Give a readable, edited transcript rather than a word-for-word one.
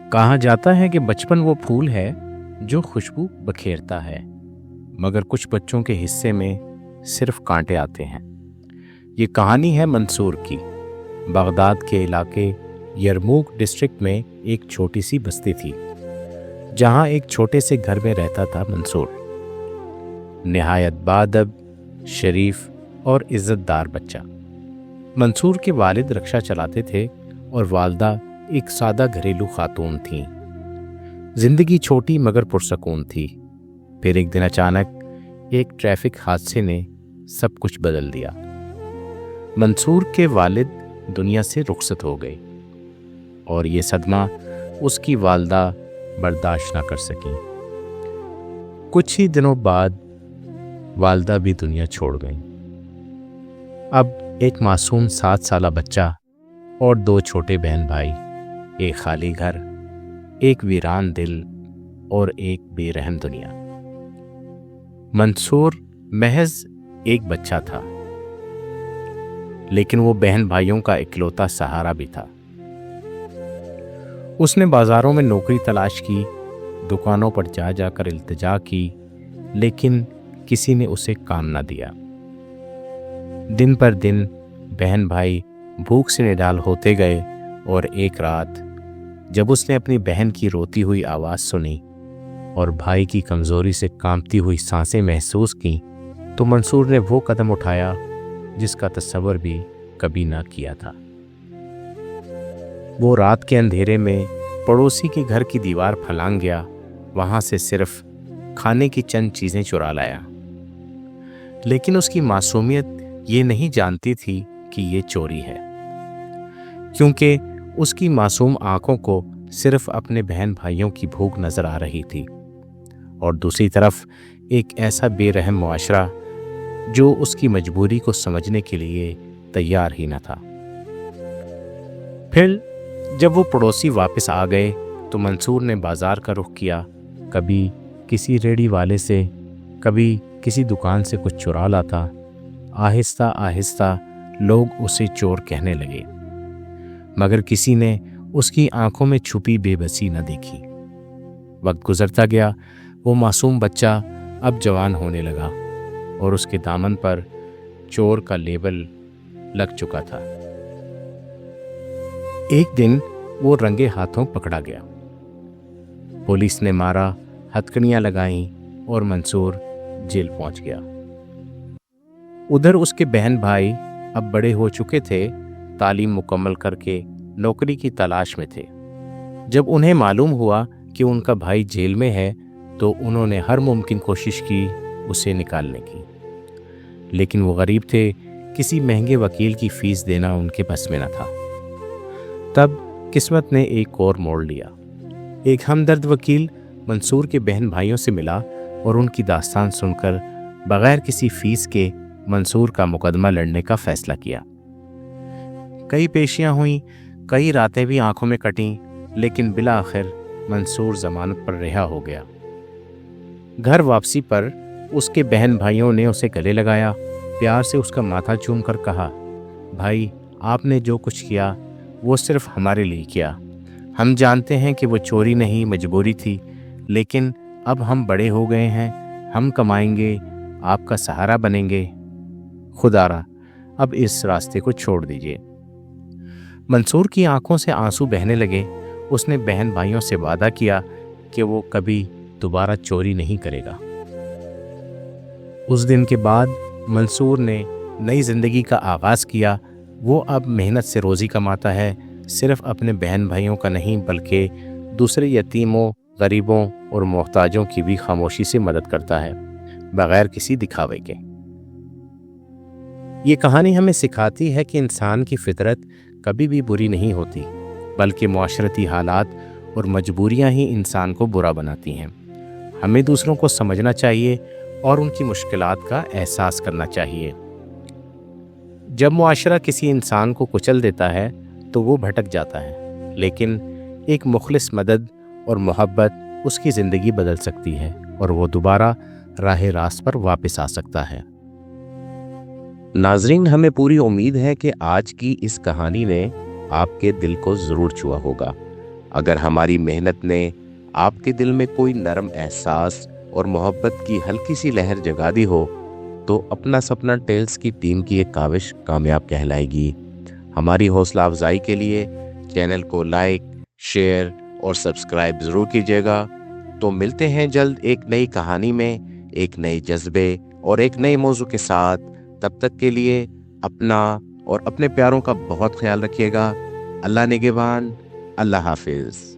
کہا جاتا ہے کہ بچپن وہ پھول ہے جو خوشبو بکھیرتا ہے، مگر کچھ بچوں کے حصے میں صرف کانٹے آتے ہیں۔ یہ کہانی ہے منصور کی۔ بغداد کے علاقے یرموک ڈسٹرکٹ میں ایک چھوٹی سی بستی تھی، جہاں ایک چھوٹے سے گھر میں رہتا تھا منصور، نہایت باادب، شریف اور عزت دار بچہ۔ منصور کے والد رکشہ چلاتے تھے اور والدہ ایک سادہ گھریلو خاتون تھیں۔ زندگی چھوٹی مگر پرسکون تھی۔ پھر ایک دن اچانک ایک ٹریفک حادثے نے سب کچھ بدل دیا۔ منصور کے والد دنیا سے رخصت ہو گئے اور یہ صدمہ اس کی والدہ برداشت نہ کر سکیں۔ کچھ ہی دنوں بعد والدہ بھی دنیا چھوڑ گئیں۔ اب ایک معصوم 7 سالہ بچہ اور 2 چھوٹے بہن بھائی، ایک خالی گھر، ایک ویران دل اور ایک بے رحم دنیا۔ منصور محض ایک بچہ تھا، لیکن وہ بہن بھائیوں کا اکلوتا سہارا بھی تھا۔ اس نے بازاروں میں نوکری تلاش کی، دکانوں پر جا جا کر التجا کی، لیکن کسی نے اسے کام نہ دیا۔ دن پر دن بہن بھائی بھوک سے نڈال ہوتے گئے، اور ایک رات جب اس نے اپنی بہن کی روتی ہوئی آواز سنی اور بھائی کی کمزوری سے کانپتی ہوئی سانسیں محسوس کیں، تو منصور نے وہ قدم اٹھایا جس کا تصور بھی کبھی نہ کیا تھا۔ وہ رات کے اندھیرے میں پڑوسی کے گھر کی دیوار پھلانگ گیا، وہاں سے صرف کھانے کی چند چیزیں چرا لایا۔ لیکن اس کی معصومیت یہ نہیں جانتی تھی کہ یہ چوری ہے، کیونکہ اس کی معصوم آنکھوں کو صرف اپنے بہن بھائیوں کی بھوک نظر آ رہی تھی، اور دوسری طرف ایک ایسا بے رحم معاشرہ جو اس کی مجبوری کو سمجھنے کے لیے تیار ہی نہ تھا۔ پھر جب وہ پڑوسی واپس آ گئے تو منصور نے بازار کا رخ کیا، کبھی کسی ریڑھی والے سے، کبھی کسی دکان سے کچھ چرا لاتا۔ آہستہ آہستہ لوگ اسے چور کہنے لگے، مگر کسی نے اس کی آنکھوں میں چھپی بے بسی نہ دیکھی۔ وقت گزرتا گیا، وہ معصوم بچہ اب جوان ہونے لگا اور اس کے دامن پر چور کا لیبل لگ چکا تھا۔ ایک دن وہ رنگے ہاتھوں پکڑا گیا۔ پولیس نے مارا، ہتھکڑیاں لگائیں اور منصور جیل پہنچ گیا۔ ادھر اس کے بہن بھائی اب بڑے ہو چکے تھے، تعلیم مکمل کر کے نوکری کی تلاش میں تھے۔ جب انہیں معلوم ہوا کہ ان کا بھائی جیل میں ہے تو انہوں نے ہر ممکن کوشش کی اسے نکالنے کی، لیکن وہ غریب تھے، کسی مہنگے وکیل کی فیس دینا ان کے بس میں نہ تھا۔ تب قسمت نے ایک اور موڑ لیا۔ ایک ہمدرد وکیل منصور کے بہن بھائیوں سے ملا اور ان کی داستان سن کر بغیر کسی فیس کے منصور کا مقدمہ لڑنے کا فیصلہ کیا۔ کئی پیشیاں ہوئیں، کئی راتیں بھی آنکھوں میں کٹیں، لیکن بالآخر منصور ضمانت پر رہا ہو گیا۔ گھر واپسی پر اس کے بہن بھائیوں نے اسے گلے لگایا، پیار سے اس کا ماتھا چوم کر کہا، بھائی آپ نے جو کچھ کیا وہ صرف ہمارے لیے کیا۔ ہم جانتے ہیں کہ وہ چوری نہیں، مجبوری تھی، لیکن اب ہم بڑے ہو گئے ہیں، ہم کمائیں گے، آپ کا سہارا بنیں گے۔ خدا را اب اس راستے کو چھوڑ دیجیے۔ منصور کی آنکھوں سے آنسو بہنے لگے۔ اس نے بہن بھائیوں سے وعدہ کیا کہ وہ کبھی دوبارہ چوری نہیں کرے گا۔ اس دن کے بعد منصور نے نئی زندگی کا آغاز کیا۔ وہ اب محنت سے روزی کماتا ہے، صرف اپنے بہن بھائیوں کا نہیں بلکہ دوسرے یتیموں، غریبوں اور محتاجوں کی بھی خاموشی سے مدد کرتا ہے، بغیر کسی دکھاوے کے۔ یہ کہانی ہمیں سکھاتی ہے کہ انسان کی فطرت کبھی بھی بری نہیں ہوتی، بلکہ معاشرتی حالات اور مجبوریاں ہی انسان کو برا بناتی ہیں۔ ہمیں دوسروں کو سمجھنا چاہیے اور ان کی مشکلات کا احساس کرنا چاہیے۔ جب معاشرہ کسی انسان کو کچل دیتا ہے تو وہ بھٹک جاتا ہے، لیکن ایک مخلص مدد اور محبت اس کی زندگی بدل سکتی ہے اور وہ دوبارہ راہ راست پر واپس آ سکتا ہے۔ ناظرین، ہمیں پوری امید ہے کہ آج کی اس کہانی نے آپ کے دل کو ضرور چھوا ہوگا۔ اگر ہماری محنت نے آپ کے دل میں کوئی نرم احساس اور محبت کی ہلکی سی لہر جگا دی ہو تو اپنا سپنا ٹیلز کی ٹیم کی ایک کاوش کامیاب کہلائے گی۔ ہماری حوصلہ افزائی کے لیے چینل کو لائک، شیئر اور سبسکرائب ضرور کیجیے گا۔ تو ملتے ہیں جلد ایک نئی کہانی میں، ایک نئے جذبے اور ایک نئے موضوع کے ساتھ۔ تب تک کے لیے اپنا اور اپنے پیاروں کا بہت خیال رکھیے گا۔ اللہ نگہبان، اللہ حافظ۔